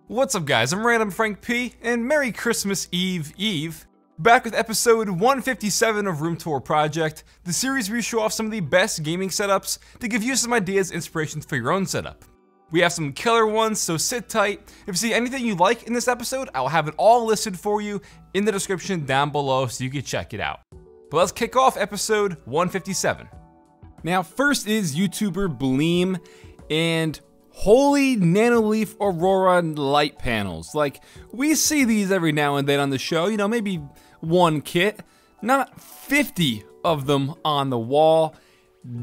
What's up guys, I'm randomfrankp, and Merry Christmas Eve-Eve. Back with episode 157 of Room Tour Project, the series where we show off some of the best gaming setups to give you some ideas and inspirations for your own setup. We have some killer ones, so sit tight. If you see anything you like in this episode, I'll have it all listed for you in the description down below so you can check it out. But let's kick off episode 157. Now first is YouTuber BLEEM, and holy nanoleaf aurora light panels. Like, we see these every now and then on the show, you know, maybe one kit, not 50 of them on the wall.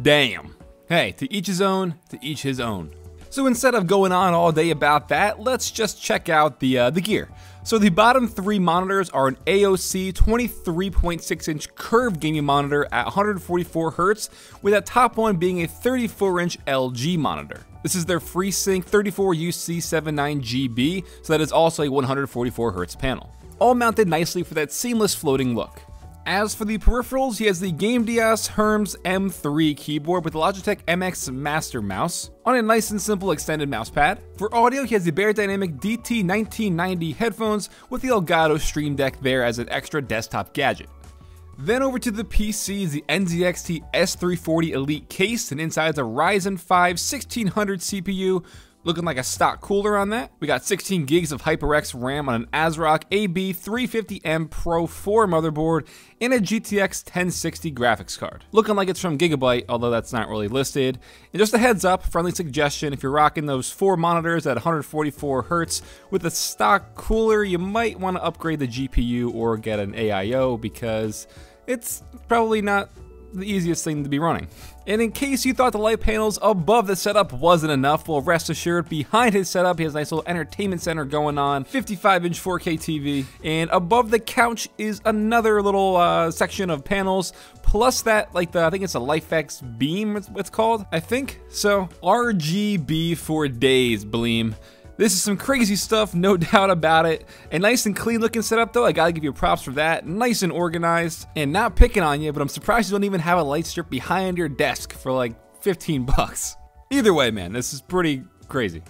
Damn. Hey, to each his own, to each his own. So instead of going on all day about that, let's just check out the gear. So the bottom three monitors are an AOC 23.6-inch curved gaming monitor at 144 Hz, with that top one being a 34-inch LG monitor. This is their FreeSync 34UC79GB, so that is also a 144 Hz panel. All mounted nicely for that seamless floating look. As for the peripherals, he has the GameDias Hermes M3 keyboard with the Logitech MX Master Mouse on a nice and simple extended mouse pad. For audio, he has the Beyerdynamic DT1990 headphones with the Elgato Stream Deck there as an extra desktop gadget. Then over to the PC is the NZXT S340 Elite case, and inside is a Ryzen 5 1600 CPU, looking like a stock cooler on that. We got 16 gigs of HyperX RAM on an ASRock AB350M Pro 4 motherboard and a GTX 1060 graphics card. Looking like it's from Gigabyte, although that's not really listed. And just a heads up, friendly suggestion, if you're rocking those 4 monitors at 144 Hz with a stock cooler, you might want to upgrade the GPU or get an AIO because it's probably not the easiest thing to be running. And in case you thought the light panels above the setup wasn't enough, well, rest assured, behind his setup he has a nice little entertainment center going on, 55-inch 4K TV, and above the couch is another little section of panels, plus that, like I think it's a LifeX Beam, it's called, I think. So, RGB for days, BLEEM. This is some crazy stuff, no doubt about it. A nice and clean looking setup though, I gotta give you props for that. Nice and organized, and not picking on you, but I'm surprised you don't even have a light strip behind your desk for like 15 bucks. Either way, man, this is pretty crazy.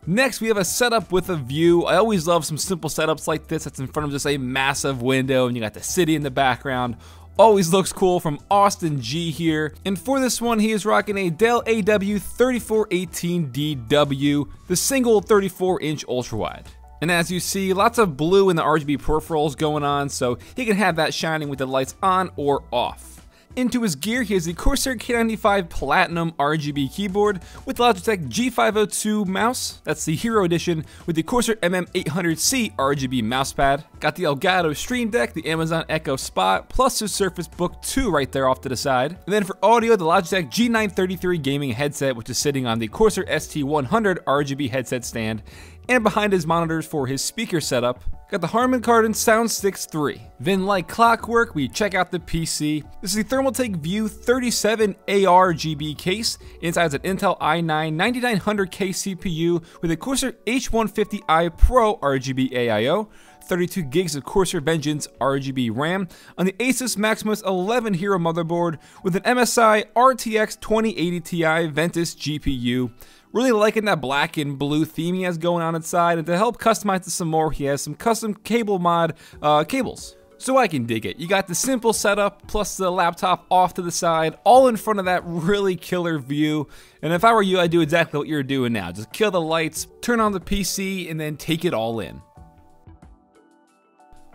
Next, we have a setup with a view. I always love some simple setups like this that's in front of just a massive window and you got the city in the background. Always looks cool from Austin G here. And for this one, he is rocking a Dell AW3418DW, the single 34-inch ultrawide. And as you see, lots of blue in the RGB peripherals going on, so he can have that shining with the lights on or off. Into his gear, he has the Corsair K95 Platinum RGB keyboard with the Logitech G502 mouse. That's the Hero Edition with the Corsair MM800C RGB mousepad. Got the Elgato Stream Deck, the Amazon Echo Spot, plus his Surface Book 2 right there off to the side. And then for audio, the Logitech G933 gaming headset, which is sitting on the Corsair ST100 RGB headset stand. And behind his monitors for his speaker setup, got the Harman Kardon SoundStix 3. Then like clockwork, we check out the PC. This is the Thermaltake View 37 ARGB case. Inside is an Intel i9 9900K CPU with a Corsair H150i Pro RGB AIO, 32 gigs of Corsair Vengeance RGB RAM on the Asus Maximus 11 Hero motherboard with an MSI RTX 2080 Ti Ventus GPU. Really liking that black and blue theme he has going on inside, and to help customize this some more, he has some custom cable mod cables. So I can dig it. You got the simple setup, plus the laptop off to the side, all in front of that really killer view. And if I were you, I'd do exactly what you're doing now. Just kill the lights, turn on the PC, and then take it all in.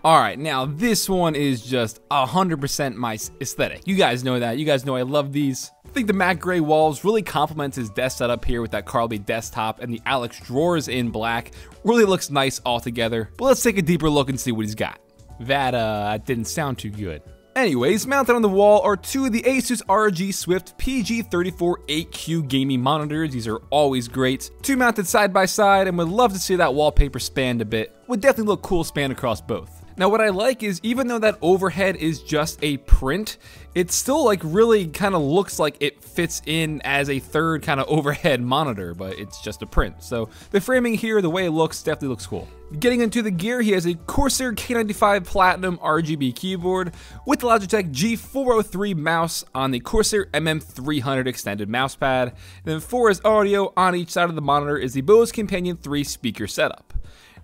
Alright, now this one is just 100% my aesthetic. You guys know that. You guys know I love these. I think the matte gray walls really complements his desk setup here with that Carly desktop, and the Alex drawers in black really looks nice all together. But let's take a deeper look and see what he's got. That didn't sound too good. Anyways, mounted on the wall are two of the Asus ROG Swift PG34 8Q gaming monitors. These are always great. Two mounted side by side, and would love to see that wallpaper spanned a bit. Would definitely look cool spanned across both. Now what I like is, even though that overhead is just a print, it still like really kind of looks like it fits in as a third kind of overhead monitor, but it's just a print. So the framing here, the way it looks, definitely looks cool. Getting into the gear, he has a Corsair K95 Platinum RGB keyboard with the Logitech G403 mouse on the Corsair MM300 extended mousepad. And then for his audio, on each side of the monitor is the Bose Companion 3 speaker setup.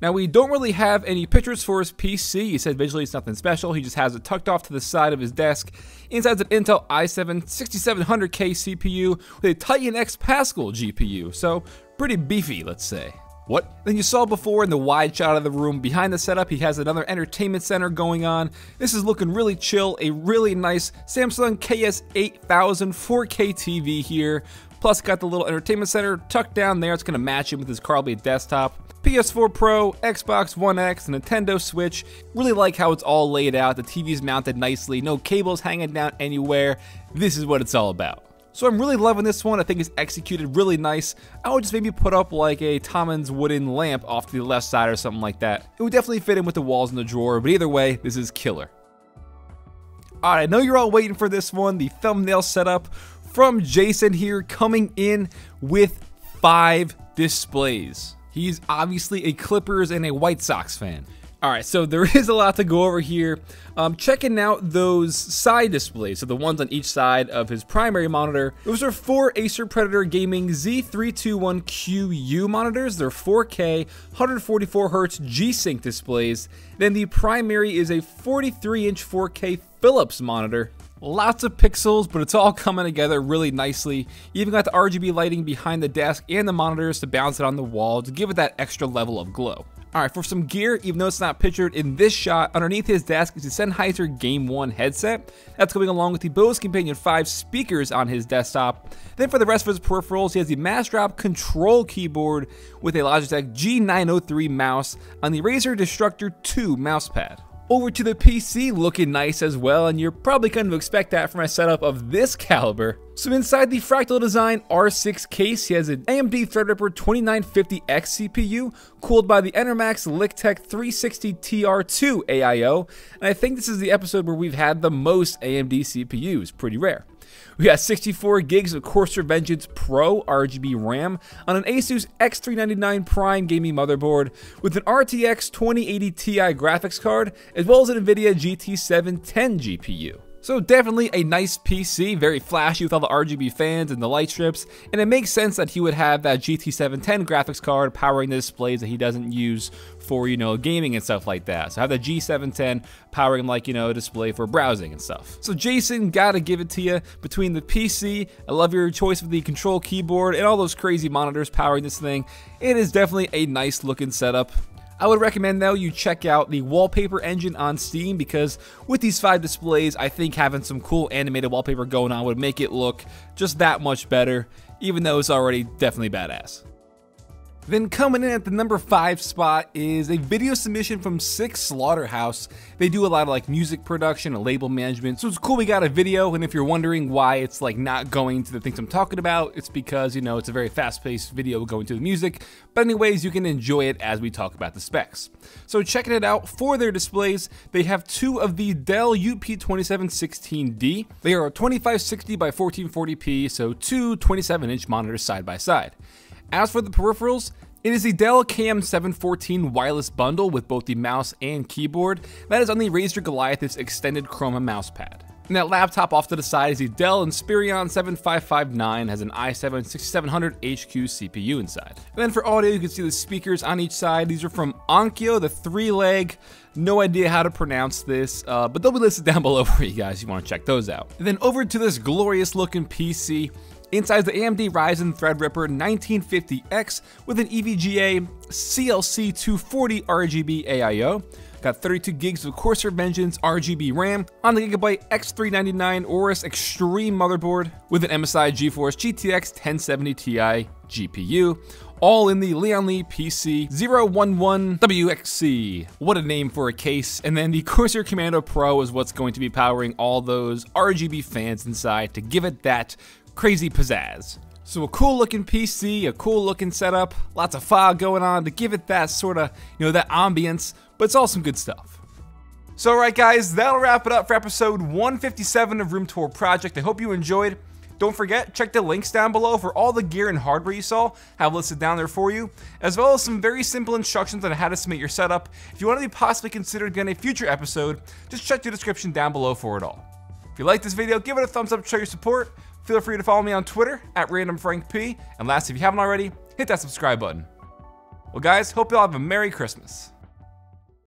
Now, we don't really have any pictures for his PC. He said visually it's nothing special. He just has it tucked off to the side of his desk. Inside an Intel i7 6700K CPU with a Titan X Pascal GPU. So pretty beefy, let's say. What? Then you saw before in the wide shot of the room, behind the setup, he has another entertainment center going on. This is looking really chill, a really nice Samsung KS8000 4K TV here. Plus got the little entertainment center tucked down there. It's gonna match him with his Carbide desktop. PS4 Pro, Xbox One X, Nintendo Switch. Really like how it's all laid out. The TV's mounted nicely, no cables hanging down anywhere. This is what it's all about. So I'm really loving this one. I think it's executed really nice. I would just maybe put up like a Tommins wooden lamp off to the left side or something like that. It would definitely fit in with the walls in the drawer, but either way, this is killer. Alright, I know you're all waiting for this one, the thumbnail setup from Jayson here, coming in with 5 displays. He's obviously a Clippers and a White Sox fan. Alright, so there is a lot to go over here. Checking out those side displays, so the ones on each side of his primary monitor. Those are 4 Acer Predator Gaming Z321QU monitors. They're 4K, 144Hz G-Sync displays. Then the primary is a 43-inch 4K Philips monitor. Lots of pixels, but it's all coming together really nicely. You even got the RGB lighting behind the desk and the monitors to bounce it on the wall to give it that extra level of glow. Alright, for some gear, even though it's not pictured in this shot, underneath his desk is the Sennheiser Game 1 headset. That's going along with the Bose Companion 5 speakers on his desktop. Then for the rest of his peripherals, he has the Massdrop control keyboard with a Logitech G903 mouse on the Razer Destructor 2 mousepad. Over to the PC, looking nice as well, and you're probably going to expect that from a setup of this caliber. So inside the Fractal Design R6 case, he has an AMD Threadripper 2950X CPU, cooled by the Enermax Lictech 360TR2 AIO, and I think this is the episode where we've had the most AMD CPUs, pretty rare. We got 64 gigs of Corsair Vengeance Pro RGB RAM on an Asus X399 Prime gaming motherboard with an RTX 2080 Ti graphics card, as well as an NVIDIA GT710 GPU. So definitely a nice PC, very flashy with all the RGB fans and the light strips, and it makes sense that he would have that GT710 graphics card powering the displays that he doesn't use for, gaming and stuff like that. So have the G710 powering like, a display for browsing and stuff. So Jayson, gotta give it to you. Between the PC, I love your choice of the control keyboard and all those crazy monitors powering this thing. It is definitely a nice looking setup. I would recommend though you check out the wallpaper engine on Steam, because with these 5 displays, I think having some cool animated wallpaper going on would make it look just that much better, even though it's already definitely badass. Then coming in at the number 5 spot is a video submission from SickSlaughterHouse. They do a lot of like music production and label management, so it's cool we got a video. And if you're wondering why it's like not going to the things I'm talking about, it's because it's a very fast-paced video going to the music. But anyways, you can enjoy it as we talk about the specs. So checking it out, for their displays, they have 2 of the Dell UP2716D. They are 2560 by 1440p, so 2 27-inch monitors side by side. As for the peripherals, it is the Dell KM714 wireless bundle with both the mouse and keyboard. That is on the Razer Goliath's extended Chroma mousepad. And that laptop off to the side is the Dell Inspiron 7559, has an i7 6700HQ CPU inside. And then for audio, you can see the speakers on each side. These are from ONKYO, the 3-leg. No idea how to pronounce this, but they'll be listed down below for you guys if you want to check those out. And then over to this glorious looking PC. Inside the AMD Ryzen Threadripper 1950X with an EVGA CLC 240 RGB AIO. Got 32 gigs of Corsair Vengeance RGB RAM on the Gigabyte X399 Aorus Extreme motherboard with an MSI GeForce GTX 1070 Ti GPU. All in the Leon Lee PC 011WXC. What a name for a case. And then the Corsair Commando Pro is what's going to be powering all those RGB fans inside to give it that crazy pizzazz. So a cool looking PC, a cool looking setup, lots of fog going on to give it that sort of, that ambience, but it's all some good stuff. So alright guys, that'll wrap it up for episode 157 of Room Tour Project. I hope you enjoyed. Don't forget, check the links down below for all the gear and hardware you saw, have listed down there for you, as well as some very simple instructions on how to submit your setup. If you want to be possibly considered in a future episode, just check the description down below for it all. If you like this video, give it a thumbs up to show your support. Feel free to follow me on Twitter at randomfrankp, and lastly, if you haven't already, hit that subscribe button. Well guys, hope you all have a Merry Christmas.